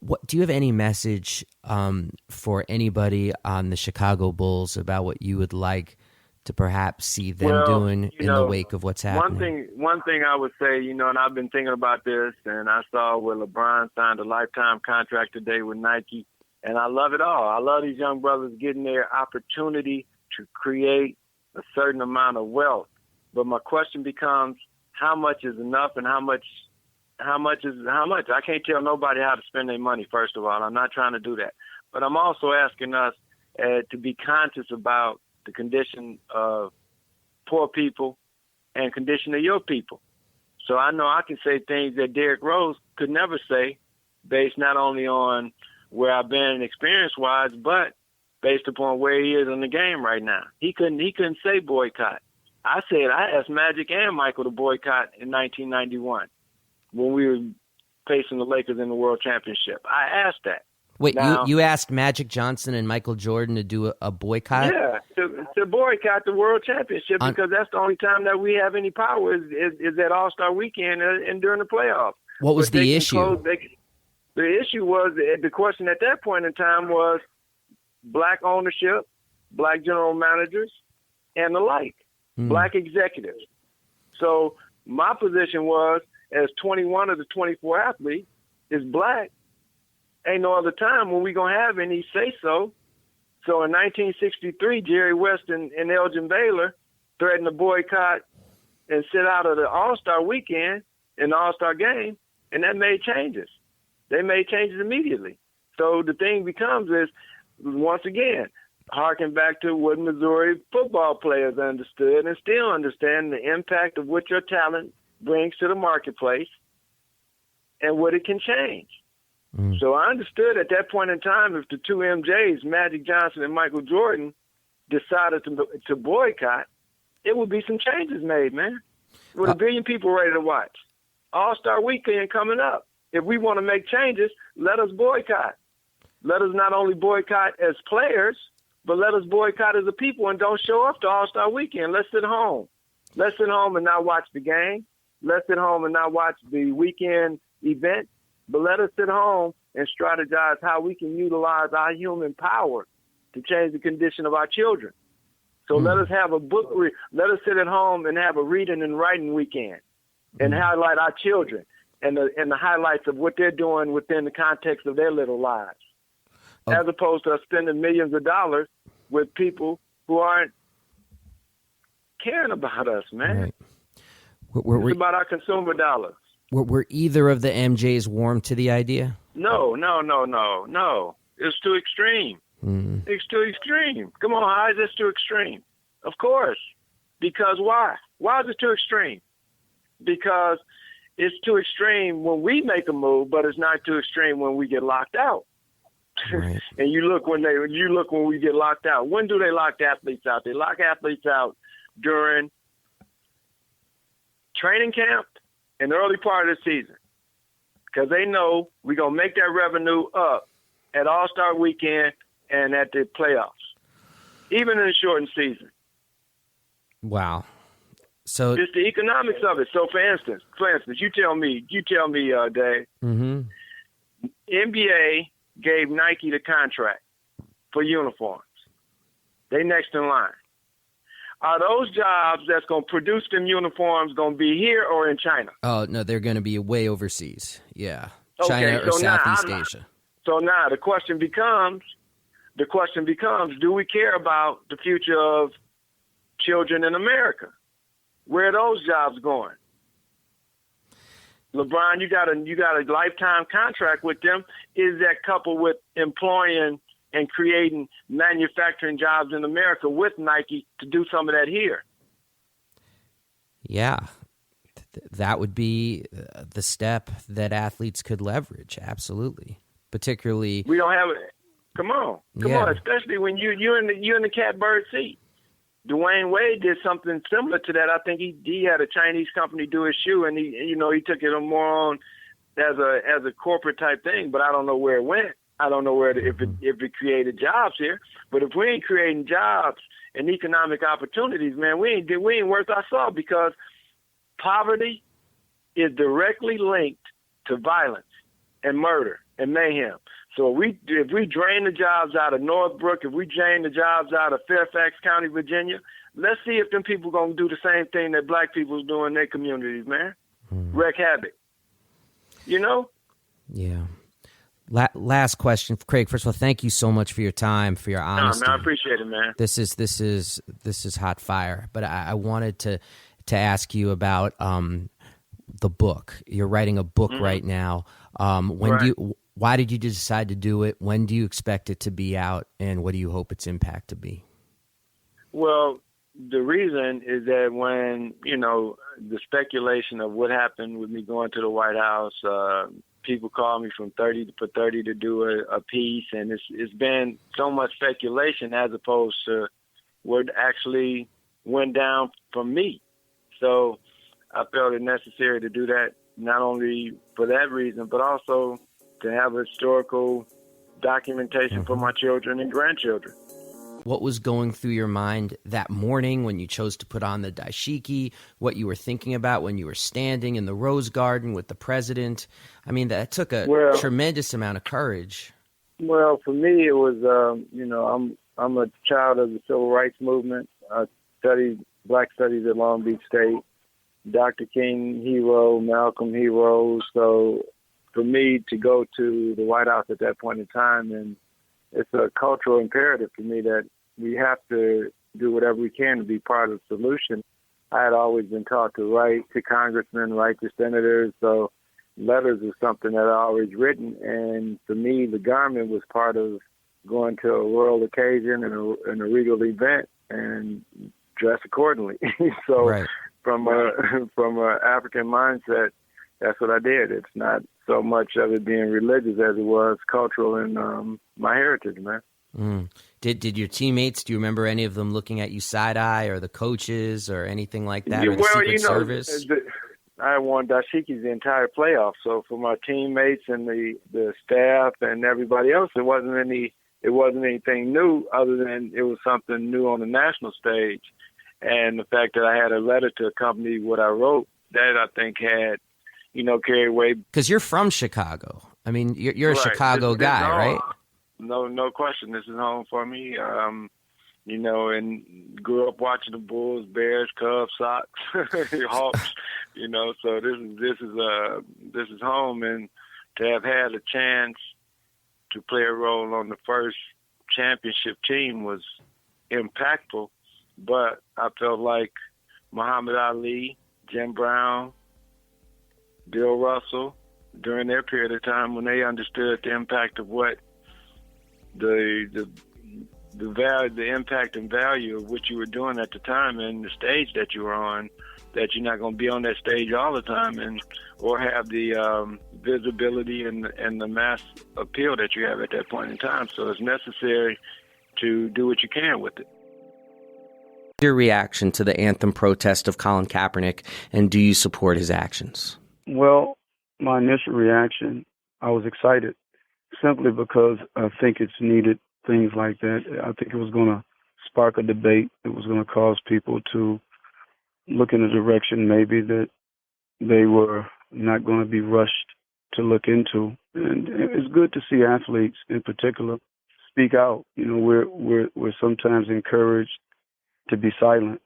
What do you have any message for anybody on the Chicago Bulls about what you would like to perhaps see them doing in the wake of what's happening? One thing I would say, and I've been thinking about this, and I saw where LeBron signed a lifetime contract today with Nike, and I love it all. I love these young brothers getting their opportunity to create a certain amount of wealth. But my question becomes, how much is enough, and how much is how much? I can't tell nobody how to spend their money, first of all. I'm not trying to do that. But I'm also asking us to be conscious about the condition of poor people and condition of your people. So I know I can say things that Derrick Rose could never say, based not only on where I've been experience-wise, but based upon where he is in the game right now. He couldn't say boycott. I asked Magic and Michael to boycott in 1991 when we were facing the Lakers in the World Championship. I asked that. Wait, now, you asked Magic Johnson and Michael Jordan to do a boycott? Yeah, to boycott the World Championship because that's the only time that we have any power is that All-Star Weekend and during the playoffs. What was the issue? The issue was, the question at that point in time was black ownership, black general managers, and the like, black executives. So my position was, as 21 of the 24 athletes is black, ain't no other time when we going to have any say-so. So in 1963, Jerry West and Elgin Baylor threatened to boycott and sit out of the All-Star Weekend and the All-Star Game, and that made changes. They made changes immediately. So the thing becomes is, once again, harken back to what Missouri football players understood and still understand the impact of what your talent brings to the marketplace and what it can change. So I understood at that point in time, if the two MJs, Magic Johnson and Michael Jordan, decided to boycott, it would be some changes made, man. With a billion people ready to watch. All-Star Weekend coming up. If we want to make changes, let us boycott. Let us not only boycott as players, but let us boycott as a people and don't show up to All-Star Weekend. Let's sit home. Let's sit home and not watch the game. Let's sit home and not watch the weekend event. But let us sit home and strategize how we can utilize our human power to change the condition of our children. So let us have a book. Let us sit at home and have a reading and writing weekend and highlight our children and the highlights of what they're doing within the context of their little lives, as opposed to us spending millions of dollars with people who aren't caring about us, man. Right. It's about our consumer dollars. Were either of the MJs warm to the idea? No. It's too extreme. It's too extreme. Come on, how is this too extreme? Of course. Because why? Why is it too extreme? Because it's too extreme when we make a move, but it's not too extreme when we get locked out. Right. And you look when we get locked out. When do they lock athletes out? They lock athletes out during training camp in the early part of the season, because they know we're going to make that revenue up at All-Star Weekend and at the playoffs, even in the shortened season. Wow. So it's the economics of it. So for instance, you tell me, Dave, NBA gave Nike the contract for uniforms. They next in line. Are those jobs that's going to produce them uniforms going to be here or in China? Oh, no, they're going to be way overseas. Yeah. China or Southeast Asia. So now the question becomes, do we care about the future of children in America? Where are those jobs going? LeBron, you got a lifetime contract with them. Is that coupled with employing and creating manufacturing jobs in America with Nike to do some of that here? Yeah, that would be the step that athletes could leverage. Absolutely, particularly we don't have it. Come on, especially when you're in the catbird seat. Dwayne Wade did something similar to that. I think he had a Chinese company do his shoe, and he took it more on as a corporate type thing. But I don't know where it went. I don't know if it created jobs here. But if we ain't creating jobs and economic opportunities, man, we ain't worth our salt, because poverty is directly linked to violence and murder and mayhem. So if we drain the jobs out of Northbrook, if we drain the jobs out of Fairfax County, Virginia, let's see if them people going to do the same thing that black people's doing in their communities, man. Wreak havoc. You know? Yeah. Last question, Craig. First of all, thank you so much for your time, for your honesty. Man, I appreciate it, man. This is hot fire. But I wanted to ask you about the book. You're writing a book right now. Why did you decide to do it? When do you expect it to be out? And what do you hope its impact to be? Well, the reason is that when, the speculation of what happened with me going to the White House, people call me from 30 to do a piece, and it's been so much speculation as opposed to what actually went down from me. So I felt it necessary to do that, not only for that reason, but also to have a historical documentation for my children and grandchildren. What was going through your mind that morning when you chose to put on the dashiki, what you were thinking about when you were standing in the Rose Garden with the president? I mean, that took a tremendous amount of courage. Well, for me, it was, I'm a child of the Civil Rights Movement. I studied Black Studies at Long Beach State. Dr. King hero, Malcolm hero. So for me to go to the White House at that point in time, and it's a cultural imperative for me that we have to do whatever we can to be part of the solution. I had always been taught to write to congressmen, write to senators, so letters is something that I always written. And for me, the garment was part of going to a royal occasion and a regal event and dress accordingly. So from a African mindset, that's what I did. It's not so much of it being religious as it was cultural and my heritage, man. Did your teammates, do you remember any of them looking at you side-eye, or the coaches or anything like that, or the Secret Service? I won dashikis the entire playoff, so for my teammates and the staff and everybody else, it wasn't anything new other than it was something new on the national stage. And the fact that I had a letter to accompany what I wrote, that I think had, carried away. Because you're from Chicago. I mean, you're a Chicago guy, right? No question. This is home for me. And grew up watching the Bulls, Bears, Cubs, Sox, Hawks. So this is home, and to have had a chance to play a role on the first championship team was impactful. But I felt like Muhammad Ali, Jim Brown, Bill Russell, during their period of time when they understood the impact of what the value, the impact and value of what you were doing at the time and the stage that you were on, that you're not going to be on that stage all the time or have the visibility and the mass appeal that you have at that point in time. So it's necessary to do what you can with it. Your reaction to the anthem protest of Colin Kaepernick, and do you support his actions? Well, my initial reaction, I was excited simply because I think it's needed, things like that. I think it was going to spark a debate. It was going to cause people to look in a direction maybe that they were not going to be rushed to look into. And it's good to see athletes in particular speak out. We're sometimes encouraged to be silent.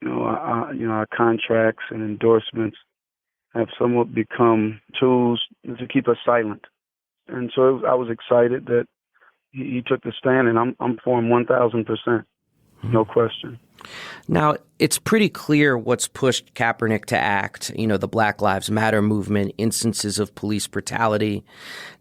Our contracts and endorsements have somewhat become tools to keep us silent. And so I was excited that he took the stand, and I'm for him 1,000%, no question. Now, it's pretty clear what's pushed Kaepernick to act, the Black Lives Matter movement, instances of police brutality.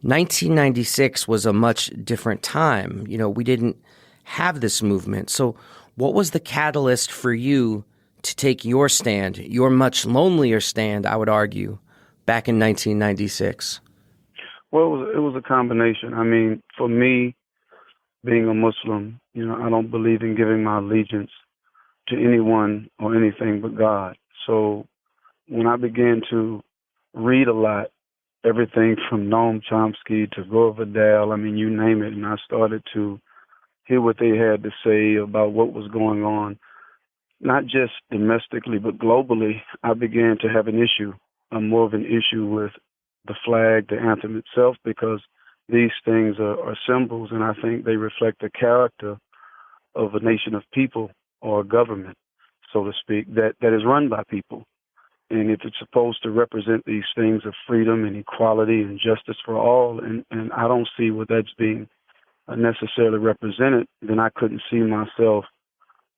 1996 was a much different time. We didn't have this movement. So what was the catalyst for you to take your stand, your much lonelier stand, I would argue, back in 1996? Well, it was a combination. I mean, for me, being a Muslim, I don't believe in giving my allegiance to anyone or anything but God. So when I began to read a lot, everything from Noam Chomsky to Gore Vidal, you name it, and I started to hear what they had to say about what was going on, not just domestically, but globally, I began to have an issue, more of an issue with the flag, the anthem itself, because these things are symbols, and I think they reflect the character of a nation of people or a government, so to speak, that is run by people. And if it's supposed to represent these things of freedom and equality and justice for all, and I don't see where that's being necessarily represented, then I couldn't see myself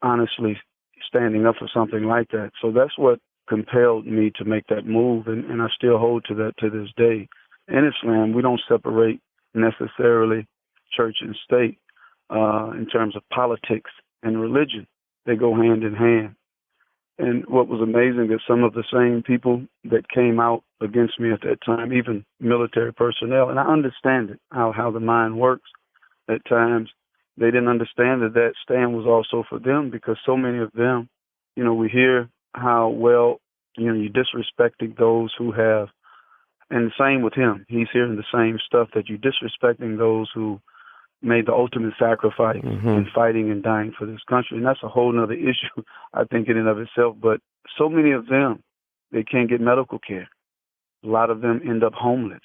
honestly standing up for something like that. So that's what compelled me to make that move, and I still hold to that to this day. In Islam, we don't separate necessarily church and state in terms of politics and religion. They go hand in hand. And what was amazing is some of the same people that came out against me at that time, even military personnel, and I understand it, how the mind works at times, they didn't understand that that stand was also for them, because so many of them, we hear how, well, you're disrespecting those who have, and the same with him. He's hearing the same stuff, that you're disrespecting those who made the ultimate sacrifice in fighting and dying for this country. And that's a whole nother issue, I think, in and of itself. But so many of them, they can't get medical care. A lot of them end up homeless.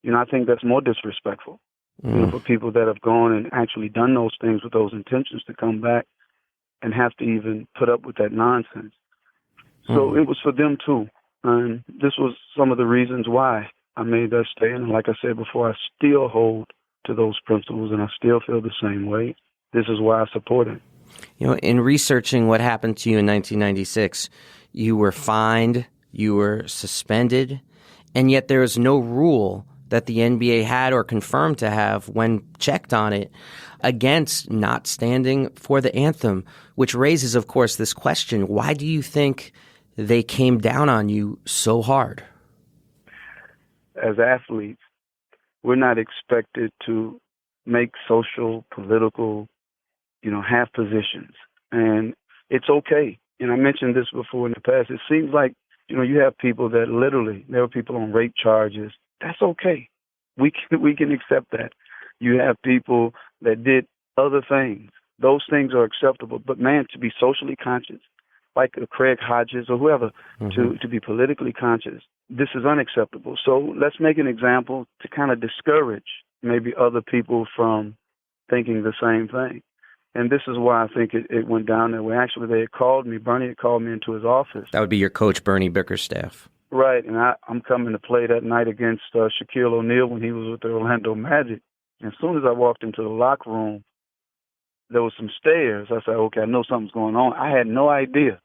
I think that's more disrespectful for people that have gone and actually done those things with those intentions to come back and have to even put up with that nonsense. So it was for them too. And this was some of the reasons why I made that stand. And like I said before, I still hold to those principles, and I still feel the same way. This is why I support it. In researching what happened to you in 1996, you were fined, you were suspended, and yet there is no rule that the NBA had or confirmed to have when checked on it against not standing for the anthem, which raises, of course, this question: why do you think they came down on you so hard? As athletes, we're not expected to make social, political, half positions. And it's okay. And I mentioned this before in the past. It seems like, you have people that literally, there are people on rape charges. That's okay. We can accept that. You have people that did other things. Those things are acceptable. But man, to be socially conscious, like Craig Hodges or whoever, to be politically conscious, this is unacceptable. So let's make an example to kind of discourage maybe other people from thinking the same thing. And this is why I think it went down that way. Actually, they had called me. Bernie had called me into his office. That would be your coach, Bernie Bickerstaff. Right, and I'm coming to play that night against Shaquille O'Neal when he was with the Orlando Magic. And as soon as I walked into the locker room, there was some stairs. I said, okay, I know something's going on. I had no idea.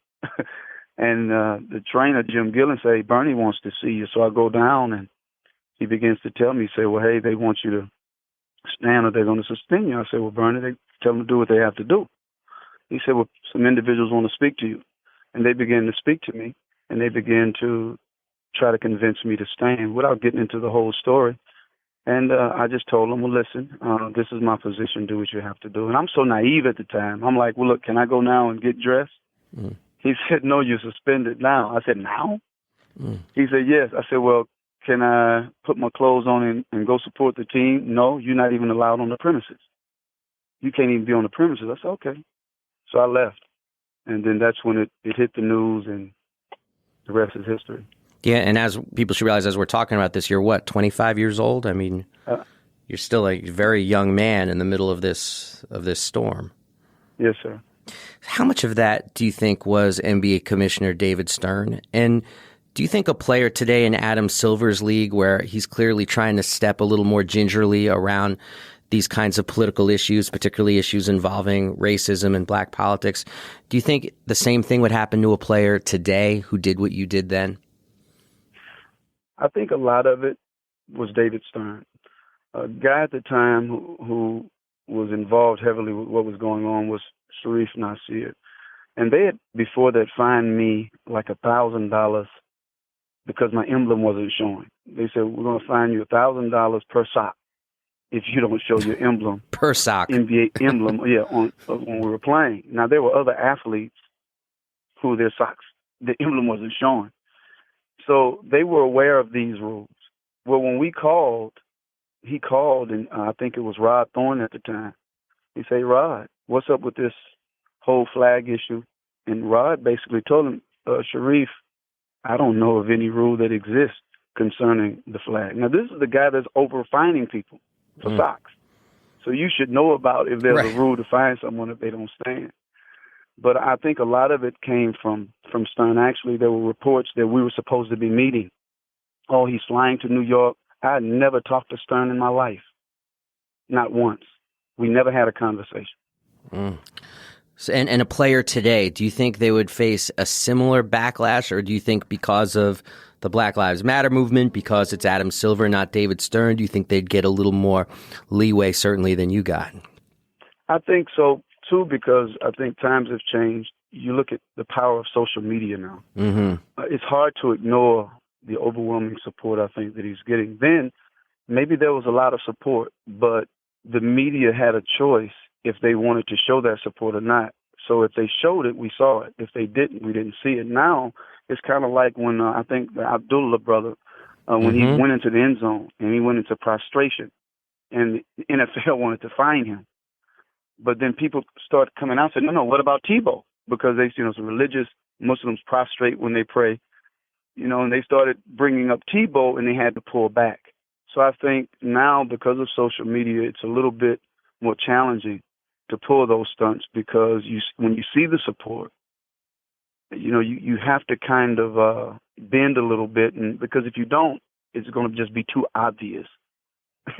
And the trainer, Jim Gillen, said, hey, Bernie wants to see you. So I go down, and he begins to tell me, say, well, hey, they want you to stand or they're going to suspend you. I said, well, Bernie, they tell them to do what they have to do. He said, well, some individuals want to speak to you. And they began to speak to me, and they began to try to convince me to stand without getting into the whole story. And I just told them, well, listen, this is my position. Do what you have to do. And I'm so naive at the time. I'm like, well, look, can I go now and get dressed? He said, no, you're suspended now. I said, now? He said, yes. I said, well, can I put my clothes on and go support the team? No, you're not even allowed on the premises. You can't even be on the premises. I said, okay. So I left. And then that's when it hit the news, and the rest is history. Yeah, and as people should realize, as we're talking about this, you're what, 25 years old? I mean, you're still a very young man in the middle of this storm. Yes, sir. How much of that do you think was NBA Commissioner David Stern? And do you think a player today in Adam Silver's league, where he's clearly trying to step a little more gingerly around these kinds of political issues, particularly issues involving racism and black politics, do you think the same thing would happen to a player today who did what you did then? I think a lot of it was David Stern. A guy at the time who was involved heavily with what was going on was Sharif Nasir. And they had, before that, fined me like $1,000 because my emblem wasn't showing. They said, we're going to fine you $1,000 per sock if you don't show your emblem. Per sock. NBA emblem, when we were playing. Now, there were other athletes who their socks, the emblem wasn't showing. So they were aware of these rules. Well, when we called, he called, and I think it was Rod Thorne at the time. He said, Rod, what's up with this whole flag issue? And Rod basically told him, Sharif, I don't know of any rule that exists concerning the flag. Now, this is the guy that's over fining people. for socks. So you should know about if there's a rule to fine someone if they don't stand. But I think a lot of it came from Stern. Actually, there were reports that we were supposed to be meeting. Oh, he's flying to New York. I had never talked to Stern in my life. Not once. We never had a conversation. So, and a player today, do you think they would face a similar backlash, or do you think because of the Black Lives Matter movement, because it's Adam Silver, not David Stern, do you think they'd get a little more leeway, certainly, than you got? I think so, too, because I think times have changed. You look at the power of social media now. It's hard to ignore the overwhelming support I think that he's getting. Then maybe there was a lot of support, but the media had a choice if they wanted to show that support or not. So if they showed it, we saw it. If they didn't, we didn't see it. Now it's kind of like when I think the Abdullah brother, when he went into the end zone and he went into prostration, and the NFL wanted to fine him. But then people started coming out and said, no, what about Tebow? Because they, some religious Muslims prostrate when they pray, and they started bringing up Tebow and they had to pull back. So I think now because of social media, it's a little bit more challenging to pull those stunts because when you see the support, you have to kind of bend a little bit, and because if you don't, it's going to just be too obvious.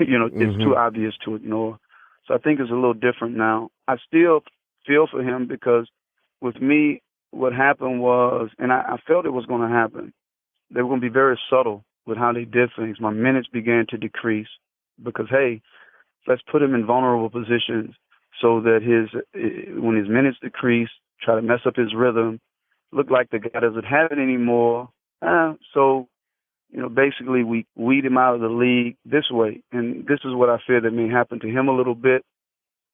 It's too obvious to ignore. So I think it's a little different now. I still feel for him because with me, what happened was, and I felt it was going to happen, they were going to be very subtle with how they did things. My minutes began to decrease because, hey, let's put him in vulnerable positions so that when his minutes decrease, try to mess up his rhythm, look like the guy doesn't have it anymore. So, basically we weed him out of the league this way. And this is what I fear that may happen to him a little bit,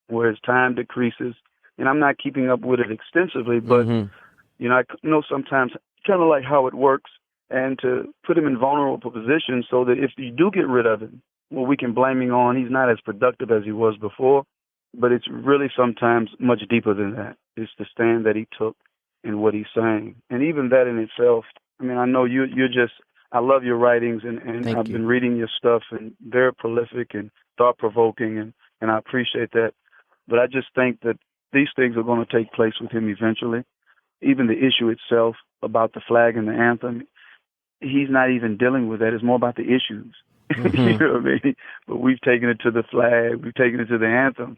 where his time decreases. And I'm not keeping up with it extensively, but, I know sometimes kind of like how it works, and to put him in vulnerable positions so that if you do get rid of him, well, we can blame him on he's not as productive as he was before. But it's really sometimes much deeper than that. It's the stand that he took and what he's saying. And even that in itself, I mean, I know you're just, I love your writings, and I've been reading your stuff, and very prolific and thought-provoking, and I appreciate that. But I just think that these things are going to take place with him eventually. Even the issue itself about the flag and the anthem, he's not even dealing with that. It's more about the issues. You know what I mean? But we've taken it to the flag, we've taken it to the anthem,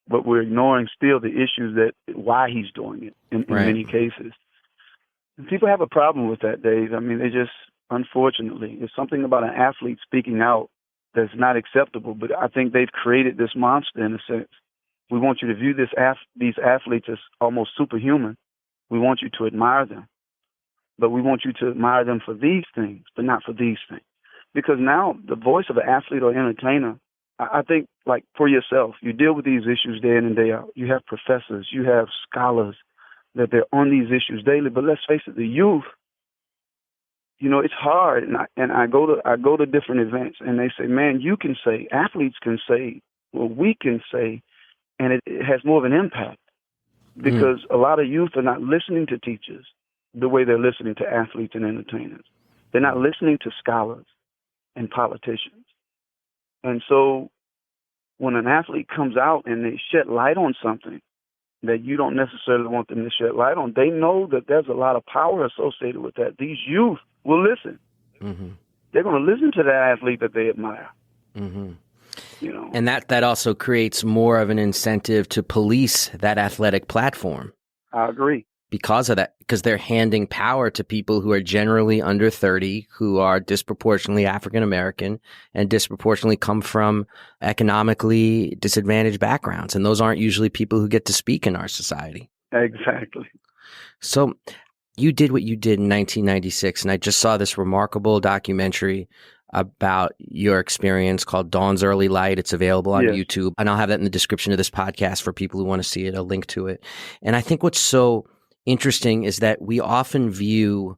but we're ignoring still the issues that why he's doing it in many cases. And people have a problem with that, Dave. I mean, they just, unfortunately, there's something about an athlete speaking out that's not acceptable, but I think they've created this monster in a sense. We want you to view these athletes as almost superhuman. We want you to admire them, but we want you to admire them for these things, but not for these things. Because now the voice of an athlete or entertainer, I think, like for yourself, you deal with these issues day in and day out. You have professors, you have scholars that they're on these issues daily. But let's face it, the youth, it's hard. And I go to different events, and they say, man, you can say, athletes can say, well, we can say, and it has more of an impact because a lot of youth are not listening to teachers the way they're listening to athletes and entertainers. They're not listening to scholars and politicians. And so when an athlete comes out and they shed light on something that you don't necessarily want them to shed light on, they know that there's a lot of power associated with that. These youth will listen. They're going to listen to that athlete that they admire. And that also creates more of an incentive to police that athletic platform. I agree. Because of that, because they're handing power to people who are generally under 30, who are disproportionately African American and disproportionately come from economically disadvantaged backgrounds. And those aren't usually people who get to speak in our society. Exactly. So you did what you did in 1996, and I just saw this remarkable documentary about your experience called Dawn's Early Light. It's available on YouTube, and I'll have that in the description of this podcast for people who want to see it, a link to it. And I think what's so interesting is that we often view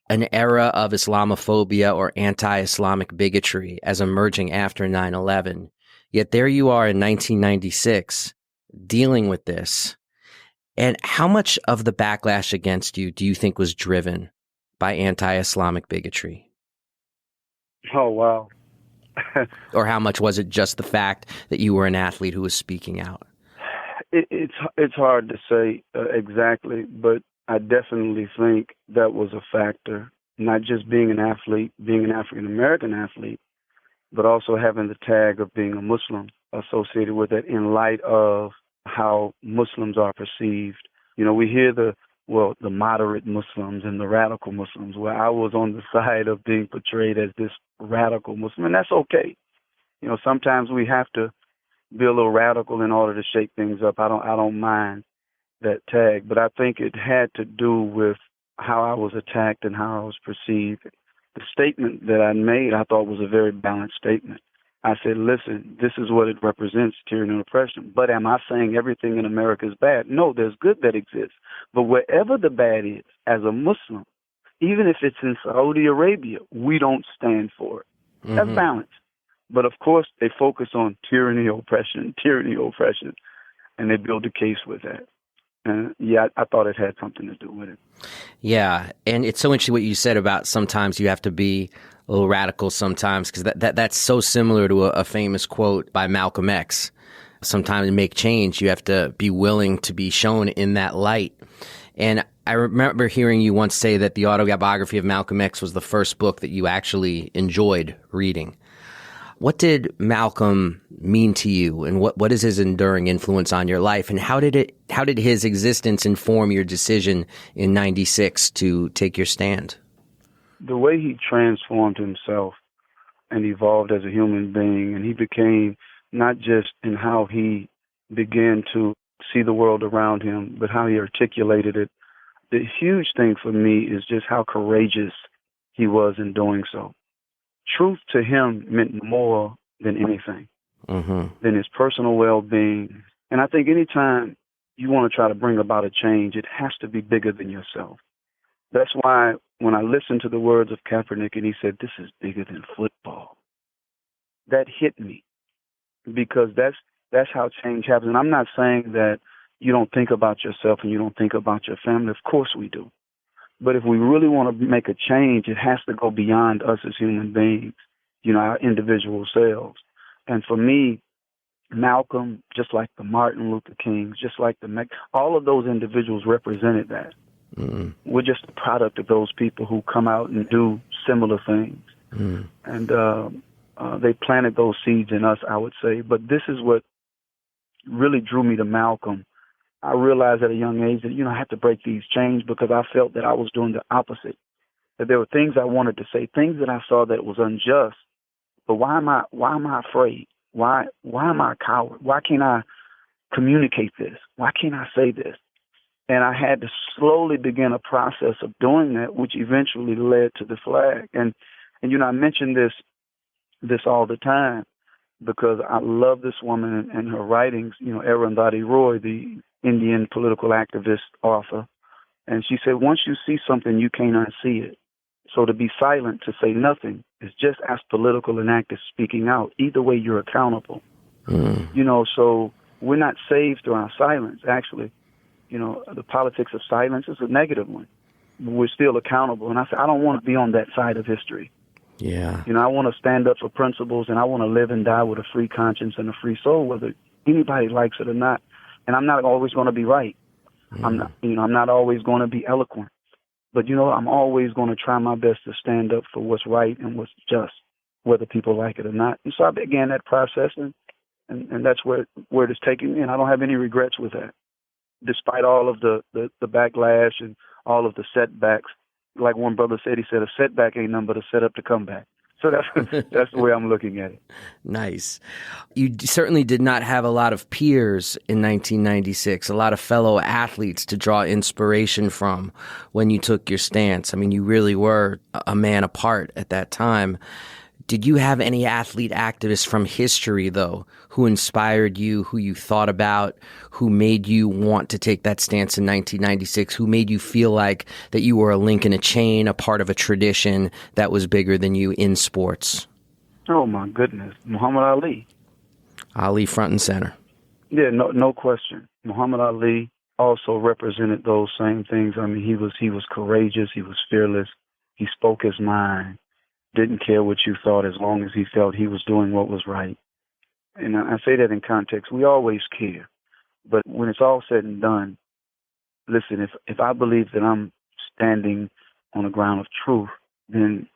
an era of Islamophobia or anti-Islamic bigotry as emerging after 9/11. Yet there you are in 1996 dealing with this. And how much of the backlash against you do you think was driven by anti-Islamic bigotry? Oh, wow. Or how much was it just the fact that you were an athlete who was speaking out? It's hard to say exactly, but I definitely think that was a factor. Not just being an athlete, being an African-American athlete, but also having the tag of being a Muslim associated with it in light of how Muslims are perceived. You know, we hear the moderate Muslims and the radical Muslims, where I was on the side of being portrayed as this radical Muslim, and that's okay. You know, sometimes we have to be a little radical in order to shake things up. I don't mind that tag, but I think it had to do with how I was attacked and how I was perceived. The statement that I made, I thought was a very balanced statement. I said, listen, this is what it represents, tyranny and oppression. But am I saying everything in America is bad? No, there's good that exists. But wherever the bad is, as a Muslim, even if it's in Saudi Arabia, we don't stand for it. Mm-hmm. That's balance. But of course, they focus on tyranny, oppression, and they build a case with that. And yeah, I thought it had something to do with it. Yeah, and it's so interesting what you said about sometimes you have to be a little radical sometimes, because that's so similar to a famous quote by Malcolm X. Sometimes to make change, you have to be willing to be shown in that light. And I remember hearing you once say that the autobiography of Malcolm X was the first book that you actually enjoyed reading. What did Malcolm mean to you, and what is his enduring influence on your life, and how did his existence inform your decision in '96 to take your stand? The way he transformed himself and evolved as a human being, and he became not just in how he began to see the world around him, but how he articulated it. The huge thing for me is just how courageous he was in doing so. Truth to him meant more than anything, than his personal well-being. And I think anytime you want to try to bring about a change, it has to be bigger than yourself. That's why when I listened to the words of Kaepernick and he said, this is bigger than football, that hit me, because that's how change happens. And I'm not saying that you don't think about yourself and you don't think about your family. Of course we do. But if we really want to make a change, it has to go beyond us as human beings, you know, our individual selves. And for me, Malcolm, just like the Martin Luther Kings, just like all of those individuals represented that. Mm. We're just a product of those people who come out and do similar things. Mm. And they planted those seeds in us, I would say. But this is what really drew me to Malcolm. I realized at a young age that, you know, I had to break these chains, because I felt that I was doing the opposite, that there were things I wanted to say, things that I saw that was unjust. But why am I afraid? Why am I a coward? Why can't I communicate this? Why can't I say this? And I had to slowly begin a process of doing that, which eventually led to the flag. And you know, I mention this all the time because I love this woman and her writings. You know, Arundhati Roy, the Indian political activist author, and she said, once you see something, you can't unsee it. So to be silent, to say nothing, is just as political an act as speaking out. Either way, you're accountable. Mm. You know, so we're not saved through our silence. Actually, you know, the politics of silence is a negative one. We're still accountable. And I said, I don't want to be on that side of history. Yeah. You know, I want to stand up for principles, and I want to live and die with a free conscience and a free soul, whether anybody likes it or not. And I'm not always going to be right. Mm. I'm not always going to be eloquent. But, you know, I'm always going to try my best to stand up for what's right and what's just, whether people like it or not. And so I began that process, and that's where it is taking me, and I don't have any regrets with that. Despite all of the backlash and all of the setbacks, like one brother said, he said, a setback ain't nothing but a setup to come back. So that's the way I'm looking at it. Nice. You certainly did not have a lot of peers in 1996, a lot of fellow athletes to draw inspiration from when you took your stance. I mean, you really were a man apart at that time. Did you have any athlete activists from history, though, who inspired you, who you thought about, who made you want to take that stance in 1996, who made you feel like that you were a link in a chain, a part of a tradition that was bigger than you in sports? Oh, my goodness. Muhammad Ali. Ali front and center. Yeah, no question. Muhammad Ali also represented those same things. I mean, he was courageous. He was fearless. He spoke his mind. didn't care what you thought as long as he felt he was doing what was right. And I say that in context. We always care. But when it's all said and done, listen, if I believe that I'm standing on the ground of truth, then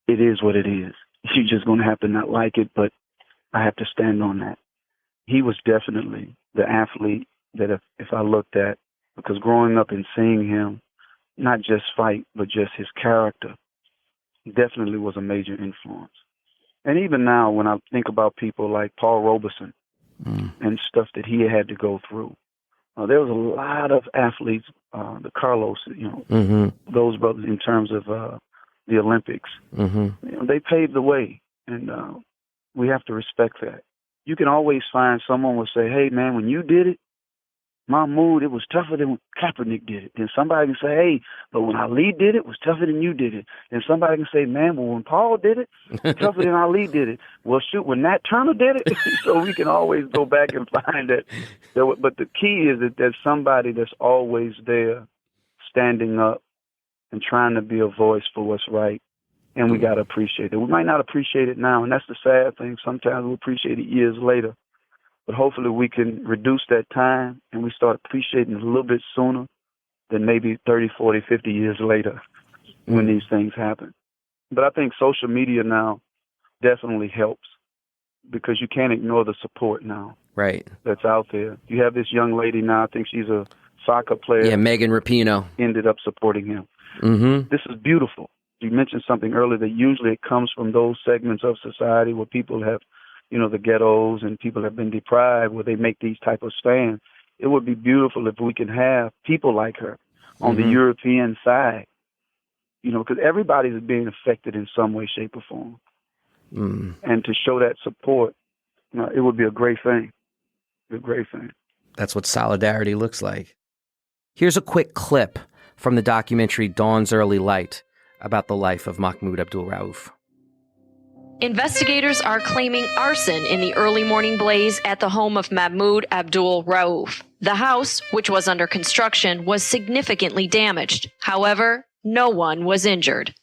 it is what it is. You're just going to have to not like it, but I have to stand on that. He was definitely the athlete that if I looked at, because growing up and seeing him, not just fight, but just his character, definitely was a major influence. And even now, when I think about people like Paul Robeson and stuff that he had to go through, there was a lot of athletes, the Carlos, those brothers in terms of the Olympics. They paved the way, and we have to respect that. You can always find someone will say, hey, man, when you did it, Mahmoud, it was tougher than when Kaepernick did it. Then somebody can say, hey, but when Ali did it was tougher than you did it. Then somebody can say, man, well, when Paul did it, tougher than Ali did it. Well, shoot, when Nat Turner did it. So we can always go back and find that. But the key is that there's somebody that's always there standing up and trying to be a voice for what's right. And we got to appreciate it. We might not appreciate it now, and that's the sad thing. Sometimes we appreciate it years later. But hopefully we can reduce that time and we start appreciating it a little bit sooner than maybe 30, 40, 50 years later when these things happen. But I think social media now definitely helps because you can't ignore the support now. Right. That's out there. You have this young lady now, I think she's a soccer player. Yeah, Megan Rapinoe. Ended up supporting him. This is beautiful. You mentioned something earlier that usually it comes from those segments of society where people have, the ghettos and people have been deprived where they make these type of stands. It would be beautiful if we can have people like her on the European side, because everybody's being affected in some way, shape, or form. And to show that support, it would be a great thing. A great thing. That's what solidarity looks like. Here's a quick clip from the documentary Dawn's Early Light about the life of Mahmoud Abdul-Rauf. Investigators are claiming arson in the early morning blaze at the home of Mahmoud Abdul-Rauf. The house, which was under construction, was significantly damaged. However, no one was injured.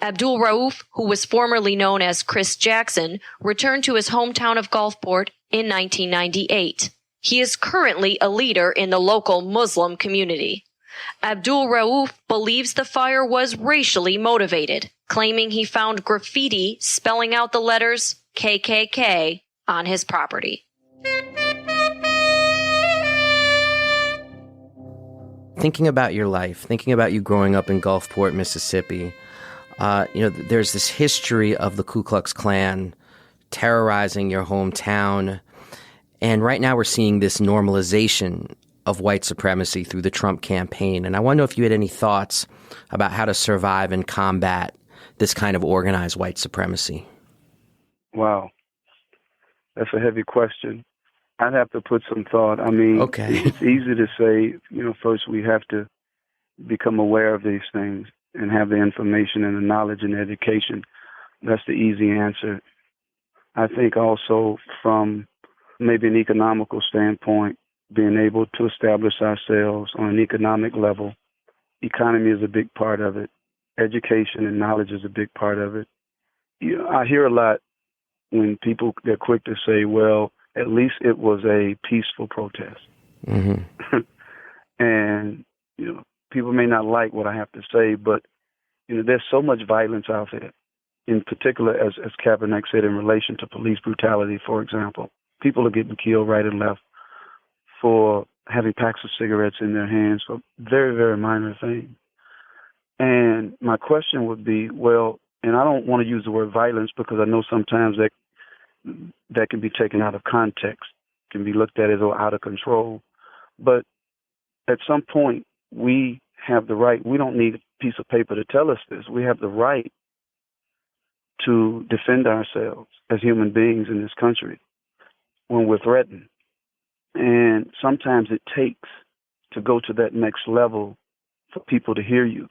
Abdul-Rauf, who was formerly known as Chris Jackson, returned to his hometown of Gulfport in 1998. He is currently a leader in the local Muslim community. Abdul-Rauf believes the fire was racially motivated, claiming he found graffiti spelling out the letters KKK on his property. Thinking about your life, thinking about you growing up in Gulfport, Mississippi, there's this history of the Ku Klux Klan terrorizing your hometown. And right now we're seeing this normalization of white supremacy through the Trump campaign. And I want to know if you had any thoughts about how to survive and combat this kind of organized white supremacy. Wow. That's a heavy question. I'd have to put some thought. I mean, It's easy to say, first we have to become aware of these things and have the information and the knowledge and education. That's the easy answer. I think also from maybe an economical standpoint, being able to establish ourselves on an economic level. Economy is a big part of it. Education and knowledge is a big part of it. I hear a lot when people, they're quick to say, well, at least it was a peaceful protest. And, people may not like what I have to say, but, there's so much violence out there. In particular, as Kaepernick said, in relation to police brutality, for example. People are getting killed right and left for having packs of cigarettes in their hands for very, very minor things. And my question would be, well, and I don't want to use the word violence because I know sometimes that can be taken out of context, can be looked at as out of control. But at some point, we have the right, we don't need a piece of paper to tell us this. We have the right to defend ourselves as human beings in this country when we're threatened. And sometimes it takes to go to that next level for people to hear you.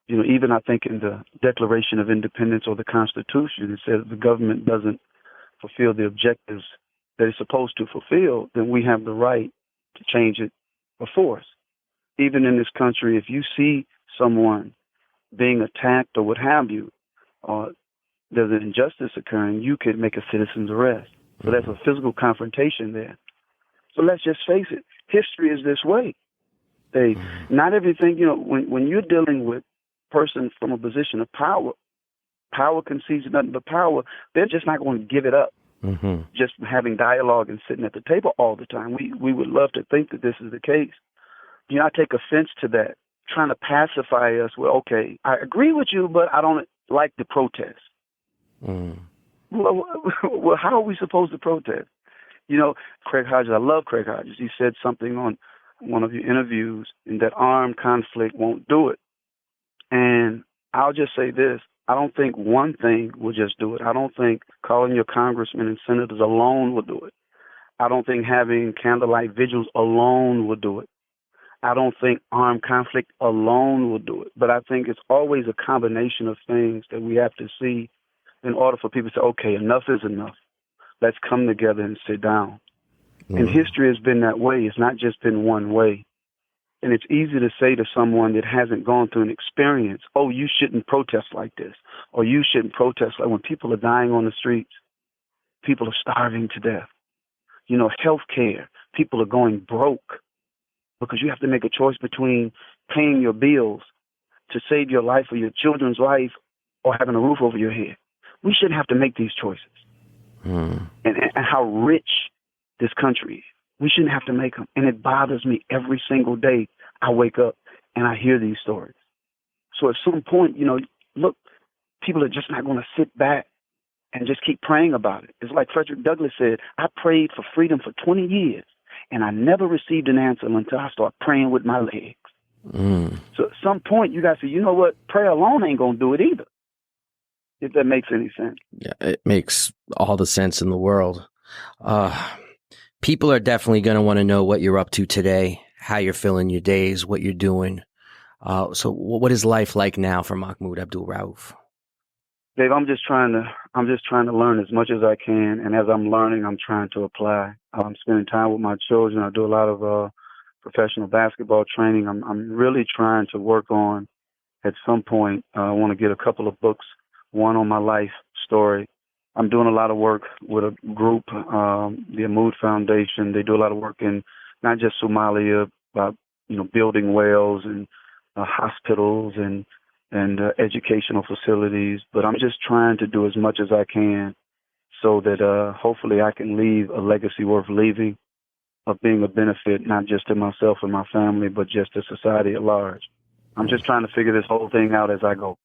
Even I think in the Declaration of Independence or the Constitution, it says the government doesn't fulfill the objectives that it's supposed to fulfill, then we have the right to change it by force. Even in this country, if you see someone being attacked or what have you, there's an injustice occurring, you could make a citizen's arrest. So there's a physical confrontation there. So let's just face it, history is this way. Not everything, when you're dealing with persons from a position of power concedes nothing but power, they're just not going to give it up. Just having dialogue and sitting at the table all the time. We would love to think that this is the case. I take offense to that, trying to pacify us. Well, okay, I agree with you, but I don't like the protest. Well, how are we supposed to protest? Craig Hodges, I love Craig Hodges. He said something on one of your interviews, and that armed conflict won't do it. And I'll just say this. I don't think one thing will just do it. I don't think calling your congressmen and senators alone will do it. I don't think having candlelight vigils alone will do it. I don't think armed conflict alone will do it. But I think it's always a combination of things that we have to see in order for people to say, okay, enough is enough. Let's come together and sit down. And history has been that way. It's not just been one way. And it's easy to say to someone that hasn't gone through an experience, oh, you shouldn't protest like this, or you shouldn't protest like when people are dying on the streets, people are starving to death. Health care, people are going broke because you have to make a choice between paying your bills to save your life or your children's life or having a roof over your head. We shouldn't have to make these choices. And how rich this country is. We shouldn't have to make them. And it bothers me every single day I wake up and I hear these stories. So at some point, look, people are just not going to sit back and just keep praying about it. It's like Frederick Douglass said, I prayed for freedom for 20 years, and I never received an answer until I started praying with my legs. So at some point, you got to say, you know what? Prayer alone ain't going to do it either, if that makes any sense. Yeah, it makes all the sense in the world. People are definitely going to want to know what you're up to today, how you're filling your days, what you're doing. So what is life like now for Mahmoud Abdul-Rauf? Dave, I'm just trying to learn as much as I can, and as I'm learning, I'm trying to apply. I'm spending time with my children. I do a lot of professional basketball training. I'm really trying to work on, at some point, I want to get a couple of books, one on my life story. I'm doing a lot of work with a group, the Mahmoud Foundation. They do a lot of work in not just Somalia, but building wells and hospitals and educational facilities. But I'm just trying to do as much as I can so that hopefully I can leave a legacy worth leaving, of being a benefit not just to myself and my family, but just to society at large. I'm just trying to figure this whole thing out as I go.